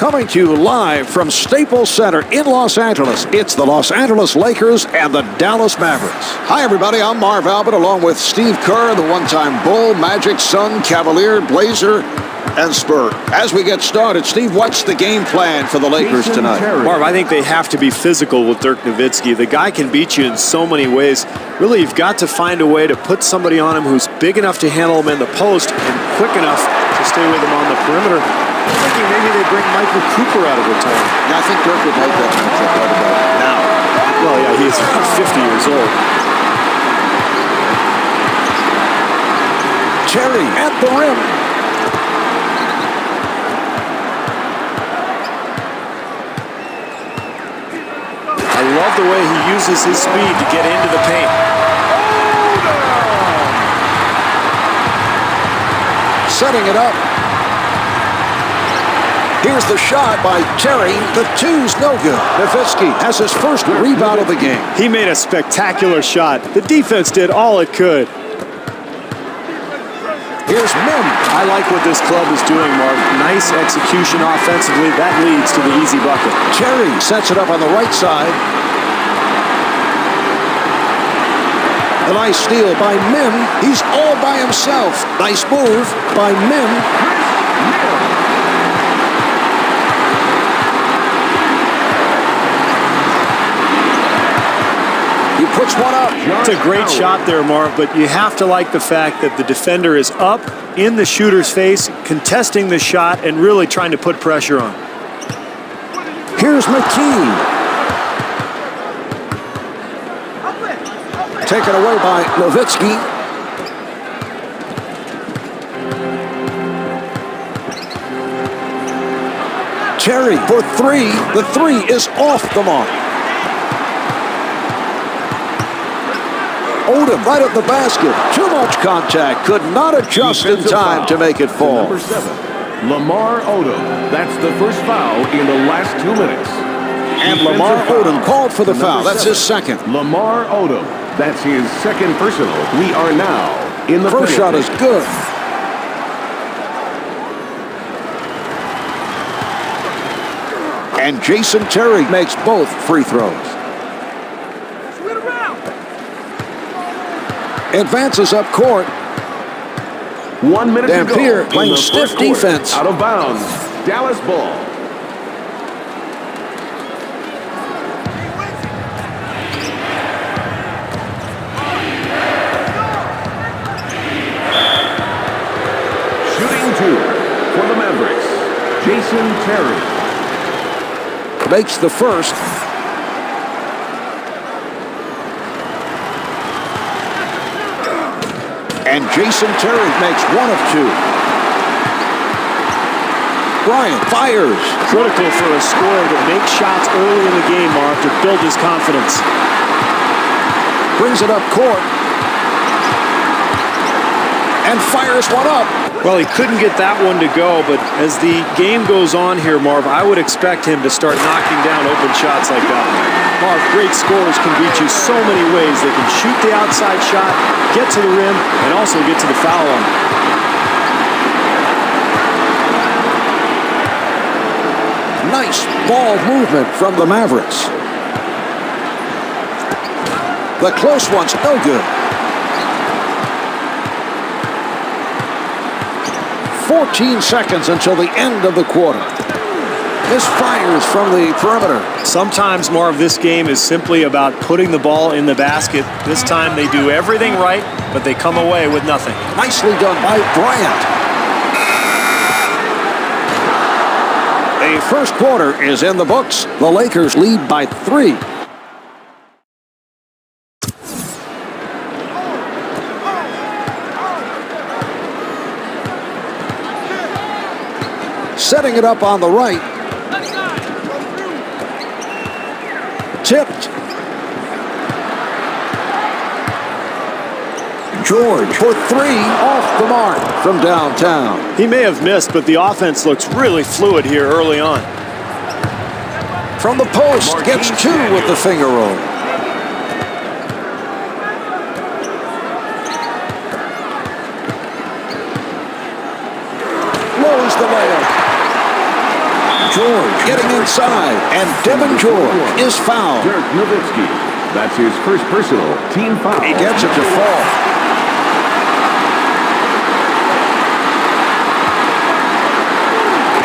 Coming to you live from Staples Center in Los Angeles, it's the Los Angeles Lakers and the Dallas Mavericks. Hi, everybody. I'm Marv Albert, along with Steve Kerr, the one-time Bull, Magic, Sun, Cavalier, Blazer, and Spur. As we get started, Steve, what's the game plan for the Lakers tonight? Marv, I think they have to be physical with Dirk Nowitzki. The guy can beat you in so many ways. Really, you've got to find a way to put somebody on him who's big enough to handle him in the post and quick enough to stay with him on the perimeter. I'm thinking maybe they bring Michael Cooper out of retirement. Yeah, I think Dirk would like that matchup right about now. Well, yeah, he's about 50 years old. Terry at the rim. I love the way he uses his speed to get into the paint. Setting it up. Here's the shot by Terry. The two's no good. Nowitzki has his first rebound of the game. He made a spectacular shot. The defense did all it could. Here's Mim. I like what this club is doing, Mark. Nice execution offensively. That leads to the easy bucket. Terry sets it up on the right side. A nice steal by Mim. He's all by himself. Nice move by Mim. He puts one up. It's a great shot there, Marv, but you have to like the fact that the defender is up in the shooter's face, contesting the shot, and really trying to put pressure on. Here's McKee. Taken away by Nowitzki. Terry for three. The three is off the mark. Odom right at the basket. Too much contact. Could not adjust in time to make it fall. Number 7, Lamar Odom. That's the first foul in the last 2 minutes. And Lamar Odom called for the foul. That's his second. Lamar Odom. That's his second personal. We are now in the first shot is good. And Jason Terry makes both free throws. Advances up court. 1 minute to go. Dampier playing stiff defense. Out of bounds. Dallas ball. Shooting 2 for the Mavericks. Jason Terry. Makes the first. And Jason Terry makes 1 of 2. Bryant fires. Critical for a scorer to make shots early in the game, Mark, to build his confidence. Brings it up court. And fires one up. Well, he couldn't get that one to go, but as the game goes on here, Marv, I would expect him to start knocking down open shots like that. Marv, great scorers can beat you so many ways. They can shoot the outside shot, get to the rim, and also get to the foul line. Nice ball movement from the Mavericks. The close one's no good. 14 seconds until the end of the quarter. Misfires from the perimeter. Sometimes, Marv, this game is simply about putting the ball in the basket. This time they do everything right, but they come away with nothing. Nicely done by Bryant. The first quarter is in the books. The Lakers lead by 3. Setting it up on the right. Tipped. George for 3 off the mark from downtown. He may have missed, but the offense looks really fluid here early on. From the post, gets 2 with the finger roll. Lowers the layup. George getting inside, and Devin George is fouled. Dirk Nowitzki. That's his first personal team foul. He gets it to fall.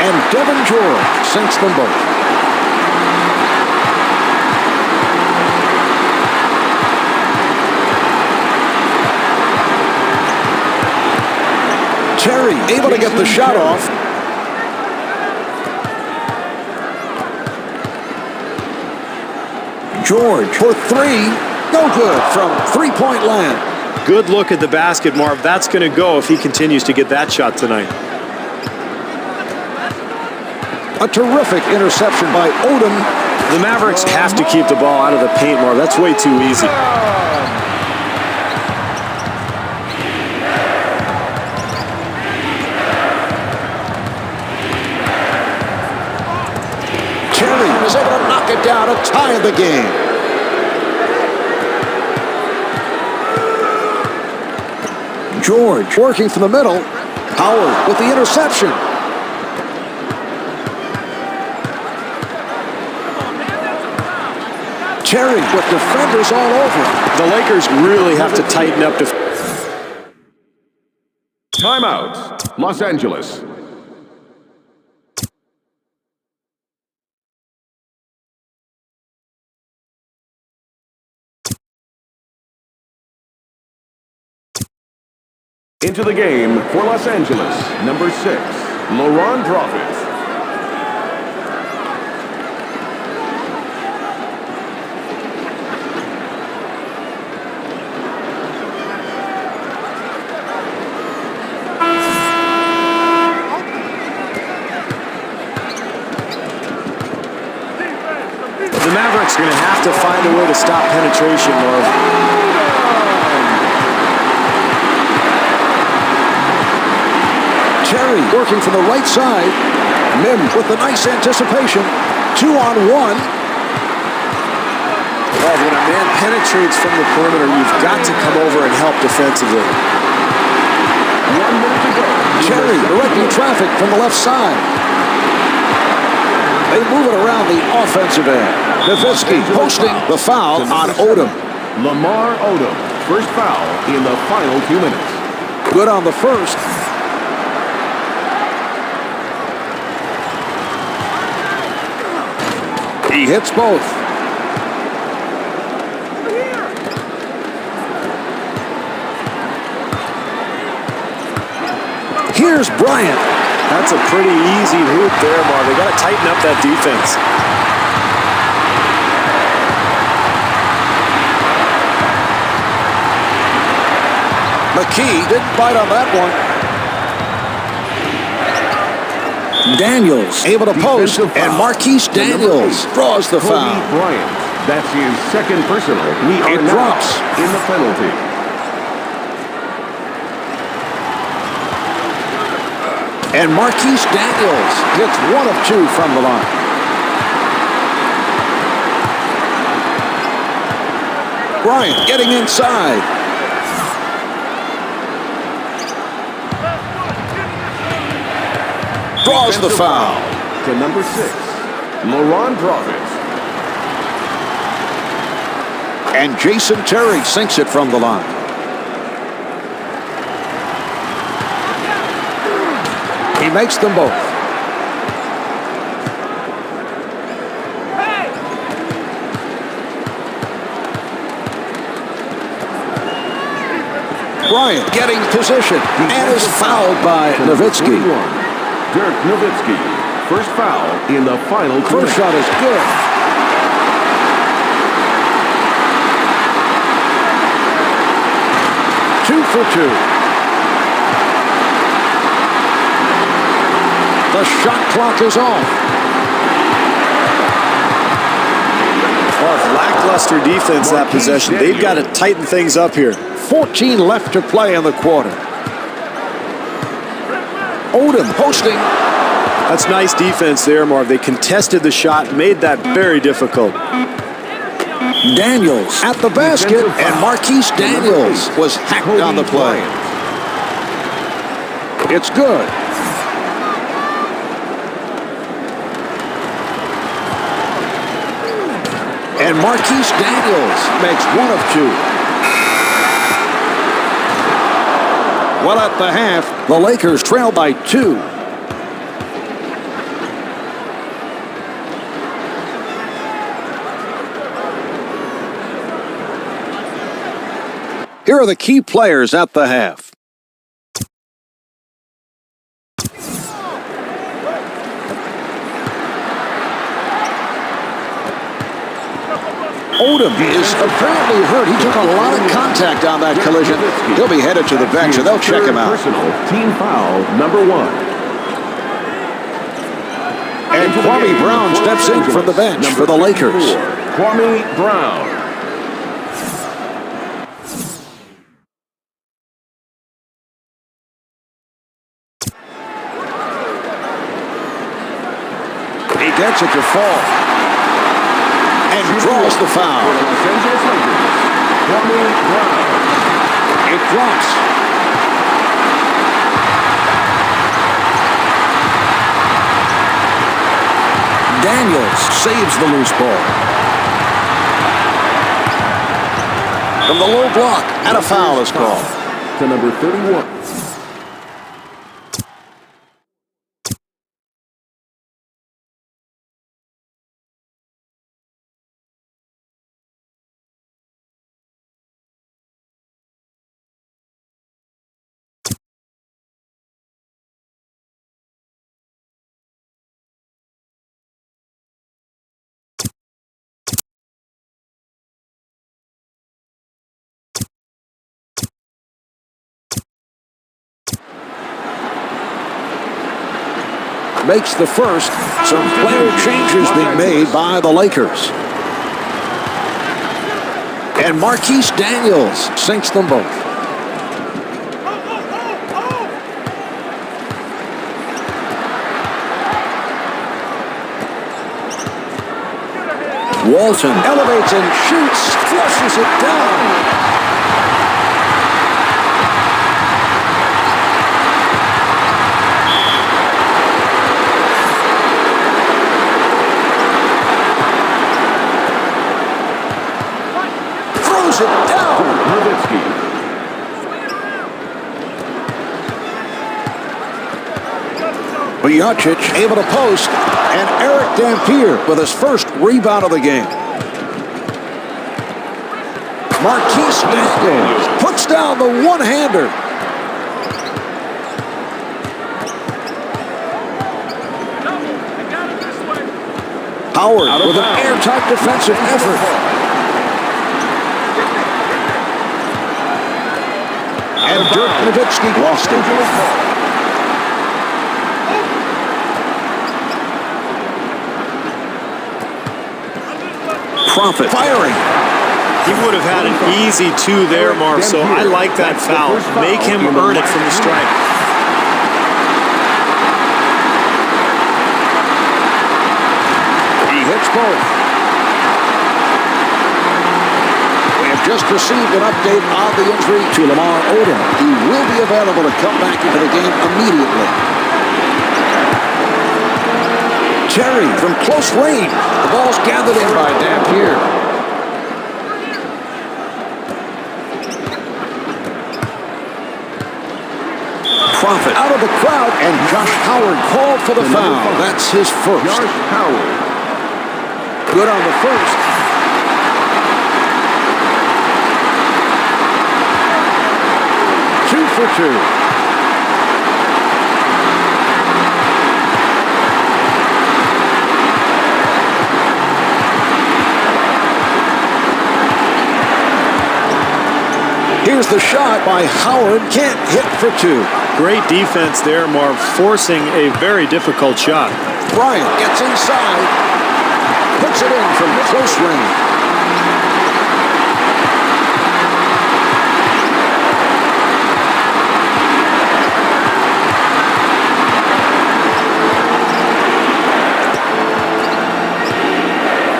And Devin George sinks them both. Terry able to get the shot off. George for three. No good from three-point land. Good look at the basket, Marv. That's going to go if he continues to get that shot tonight. A terrific interception by Odom. The Mavericks have to keep the ball out of the paint, Marv. That's way too easy. Terry is able to knock it down to tie the game. George working from the middle. Howard with the interception. Terry with defenders all over. The Lakers really have to tighten up. Timeout. Los Angeles. Into the game for Los Angeles, number 6, Laurent Prophet. The Mavericks are going to have to find a way to stop penetration, Marv. Terry working from the right side. Mims with the nice anticipation. 2-on-1. Well, when a man penetrates from the perimeter, you've got to come over and help defensively. 1 minute to go. Terry directing traffic from the left side. They move it around the offensive end. Nowitzki posting the foul on Odom. Lamar Odom, first foul in the final 2 minutes. Good on the first. He hits both. Here's Bryant. That's a pretty easy hoop there, Marv. They got to tighten up that defense. McKee didn't bite on that one. Daniels able to post, and Marquise Daniels draws the foul. Kobe Bryant, that's his second personal. We are It now drops. in the penalty. And Marquise Daniels gets 1 of 2 from the line. Bryant getting inside. Draws the foul. To number 6, Laurent Prophet. And Jason Terry sinks it from the line. He makes them both. Bryant getting position and is fouled by Nowitzki. Dirk Nowitzki, first foul in the final 2 First minutes. shot is good. Two for 2. The shot clock is off. Well, lackluster defense that possession. They've got to tighten things up here. 14 left to play in the quarter. Odom posting. That's nice defense there, Marv. They contested the shot, made that very difficult. Daniels at the basket, and Marquise Daniels was hacked on the play. It's good. And Marquise Daniels makes one of two. Well, at the half, the Lakers trail by 2. Here are the key players at the half. Odom is apparently hurt. He took a lot of contact on that collision. He'll be headed to the bench, and they'll check him out. Personal team foul number 1. And Kwame Brown steps in from the bench for the Lakers. Kwame Brown. He gets it to fall. And draws the foul. Los Angeles Lakers. Kwame Brown. It drops. Daniels saves the loose ball. From the low block, and a foul is called. To number 31. Makes the first. Some player changes being made by the Lakers. And Marquise Daniels sinks them both. Walton elevates and shoots, flushes it down. It down. Nowitzki. Bjocic able to post, and Eric Dampier with his first rebound of the game. Marquise Daniels puts down the one-hander. Howard with an airtight defensive effort. And Dirk Nowitzki lost it. Profit firing. He would have had an easy 2 there, Marv, so I like that foul. Make him earn it from the stripe. He hits both. Just received an update on the injury to Lamar Odom. He will be available to come back into the game immediately. Terry from close range. The ball's gathered in by Dampier. Profit out of the crowd, and Josh Howard called for the foul. That's his first. Josh Howard. Good on the first. For 2. Here's the shot by Howard. Can't hit for 2. Great defense there, Marv, forcing a very difficult shot. Bryant gets inside. Puts it in from close range.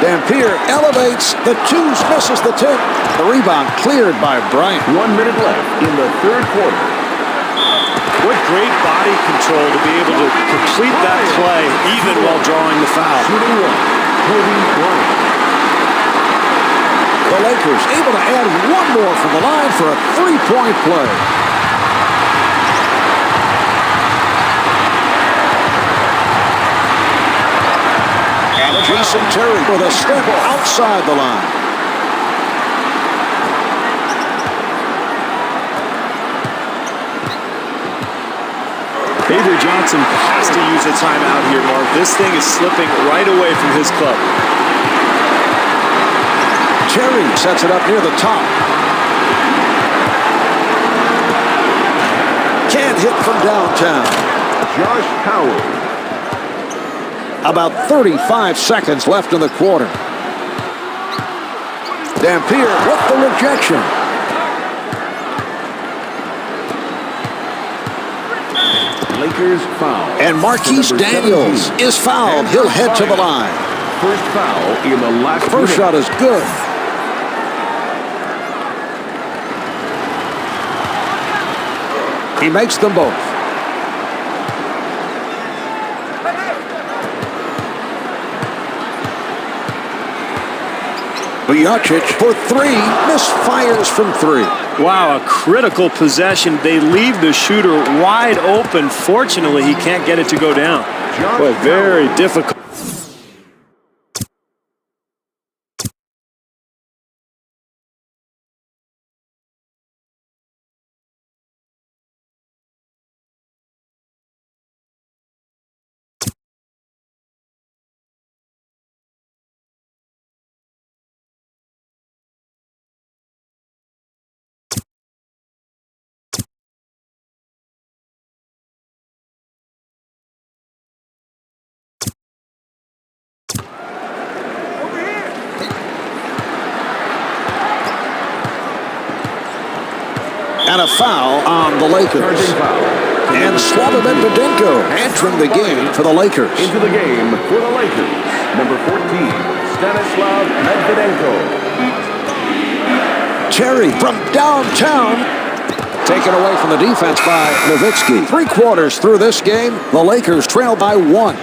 Dampier elevates, the 2s, misses the tip. The rebound cleared by Bryant. 1 minute left in the 3rd quarter. What great body control to be able to complete that play even while drawing the foul. Shooting 1, Kobe Bryant. The Lakers able to add one more from the line for a three-point play. And Jason Terry with a step outside the line. Avery Johnson has to use a timeout here, Mark. This thing is slipping right away from his club. Terry sets it up near the top. Can't hit from downtown. Josh Howard. About 35 seconds left in the quarter. Dampier with the rejection. Lakers foul. And Marquise Daniels is fouled. He'll head to the line. First foul in the last First minute. shot is good. He makes them both. Vujacic for three. Misfires from three. Wow, a critical possession. They leave the shooter wide open. Fortunately, he can't get it to go down. Boy, very difficult. And a foul on the Lakers. And Slava Medvedenko entering the game for the Lakers. Into the game for the Lakers. Number 14, Stanislav Medvedenko. Terry from downtown. Taken away from the defense by Nowitzki. 3 quarters through this game, the Lakers trail by 1.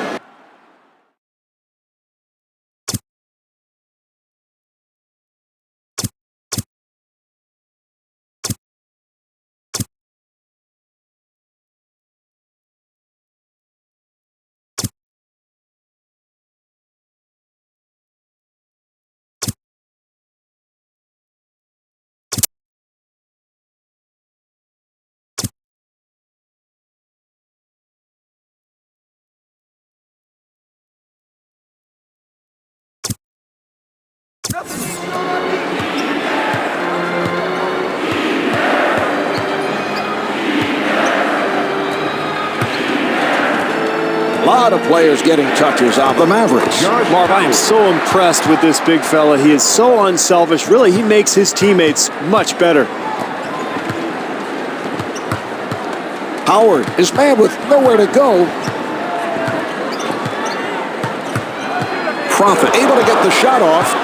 A lot of players getting touches on the Mavericks. Marv, I am so impressed with this big fella. He is so unselfish. Really, he makes his teammates much better. Howard is man with nowhere to go. Prophet able to get the shot off.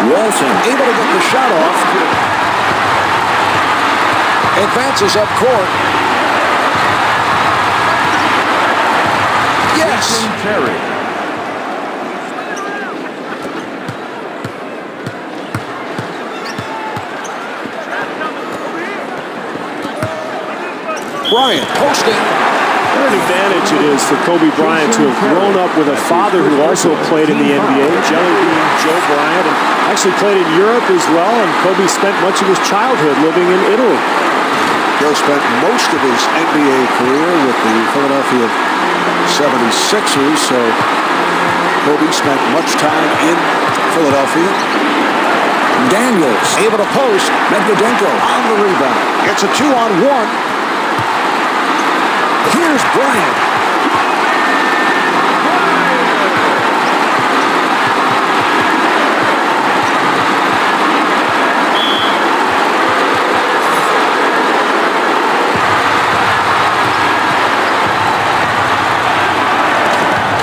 Walton able to get the shot off. Advances up court. Yes. Terry. Bryant posting. What an advantage it is for Kobe Bryant to have grown up with a father who also played in the NBA, Jelly Bean Joe Bryant, and actually played in Europe as well, and Kobe spent much of his childhood living in Italy. Joe spent most of his NBA career with the Philadelphia 76ers, so Kobe spent much time in Philadelphia. Daniels able to post. Medvedenko on the rebound. It's a 2-on-1. Here's Bryant.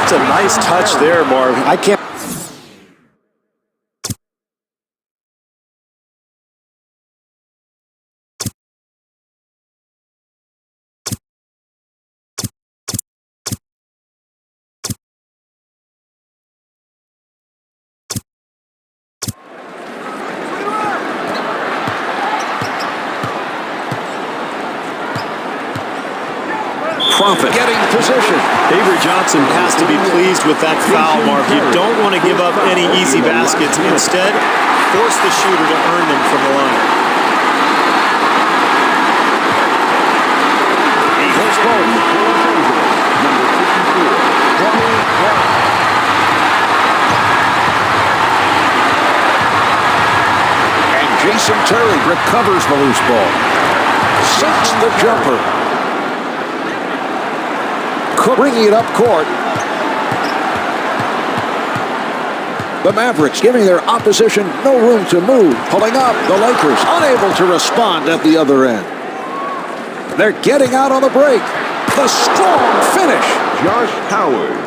It's a nice touch there, Marv. I can't Profit getting position. Avery Johnson has to be pleased with that foul, Marv. You don't want to give up any easy baskets. Instead, force the shooter to earn them from the line. He hits both. Number 54, Kwame Brown. And Jason Terry recovers the loose ball. Sinks the jumper. Bringing it up court. The Mavericks giving their opposition no room to move. Pulling up, the Lakers unable to respond at the other end. They're getting out on the break. The strong finish. Josh Howard.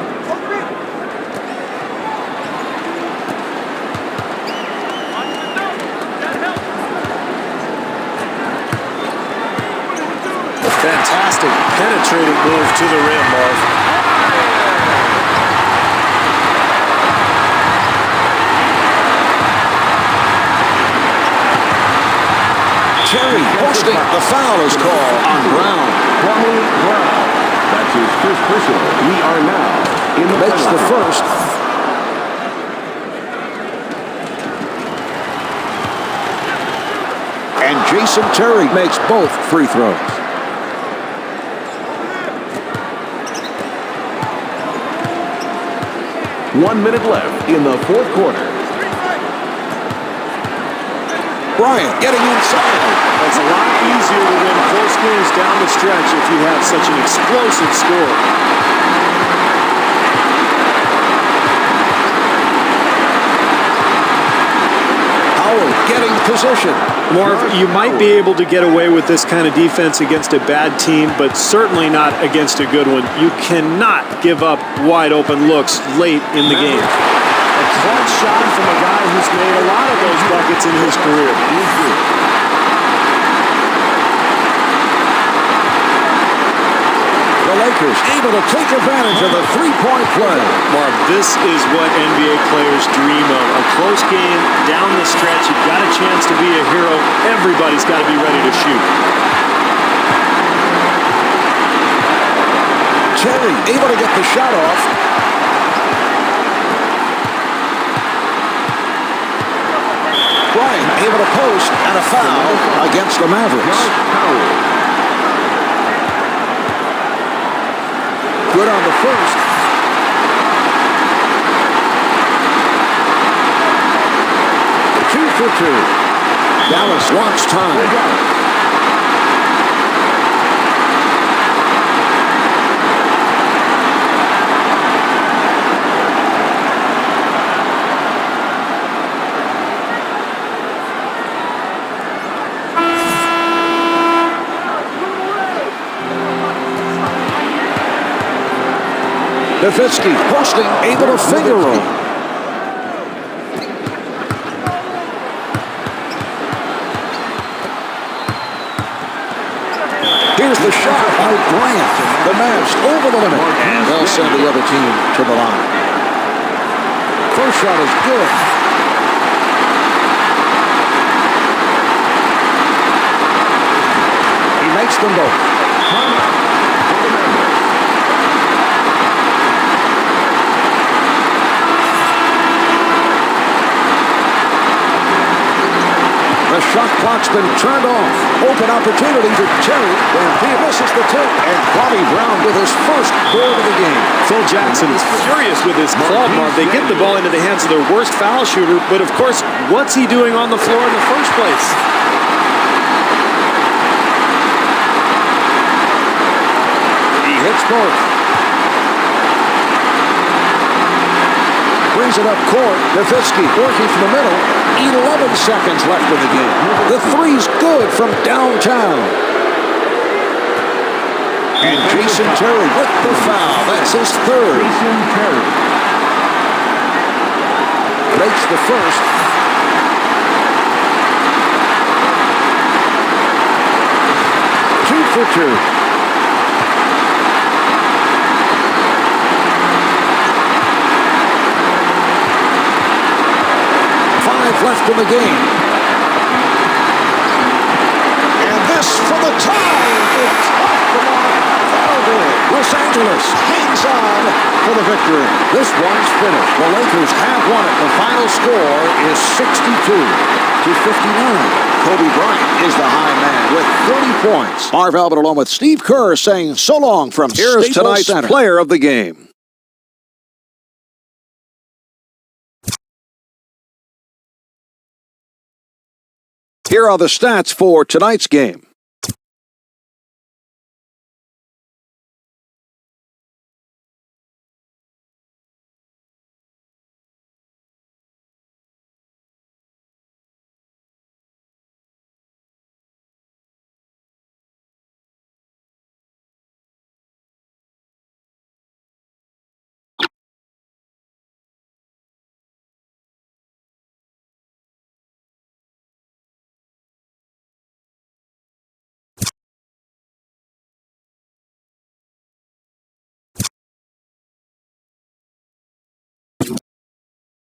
Fantastic penetrating move to the rim, Marv. Terry posting. The foul is called on Brown. Kwame Brown. That's his first personal. We are now in the Makes the penalty. first. And Jason Terry makes both free throws. One minute left in the fourth quarter. Bryant getting inside. It's a lot easier to win close games down the stretch if you have such an explosive score. Howard getting position. Marv, you might be able to get away with this kind of defense against a bad team, but certainly not against a good one. You cannot give up wide open looks late in the game. A clutch shot from a guy who's made a lot of those buckets in his career. The Lakers able to take advantage of the three-point play. Marv, this is what NBA players dream of. A close game, down the stretch, you've got a chance to be a hero. Everybody's got to be ready to shoot. Terry able to get the shot off. Bryant able to post and a foul against the Mavericks. Josh Howard. Good on the first. Two for two. Dallas wants time. Nowitzki posting, able to finger roll. Here's the shot by Bryant. The Mavs over the limit, and they'll send the other team to the line. First shot is good. He makes them both. The shot clock's been turned off. Open opportunity for Terry. And he misses the tip. And Kwame Brown with his first board of the game. Phil Jackson is furious with his club, Marv. They get the ball into the hands of their worst foul shooter, but of course, what's he doing on the floor in the first place? He hits both. Brings it up court. Nowitzki working from the middle. 11 seconds left in the game. The three's good from downtown. And Jason Terry with the foul. That's his third. Jason Terry. Makes the first. Two for two. Left in the game. And this for the tie. It's off the mark. Angeles hangs on for the victory. This one's finished. The Lakers have won it. The final score is 62-59. Kobe Bryant is the high man with 30 points. Marv Albert along with Steve Kerr saying so long from Here's Staples tonight's Center. player of the game. Here are the stats for tonight's game.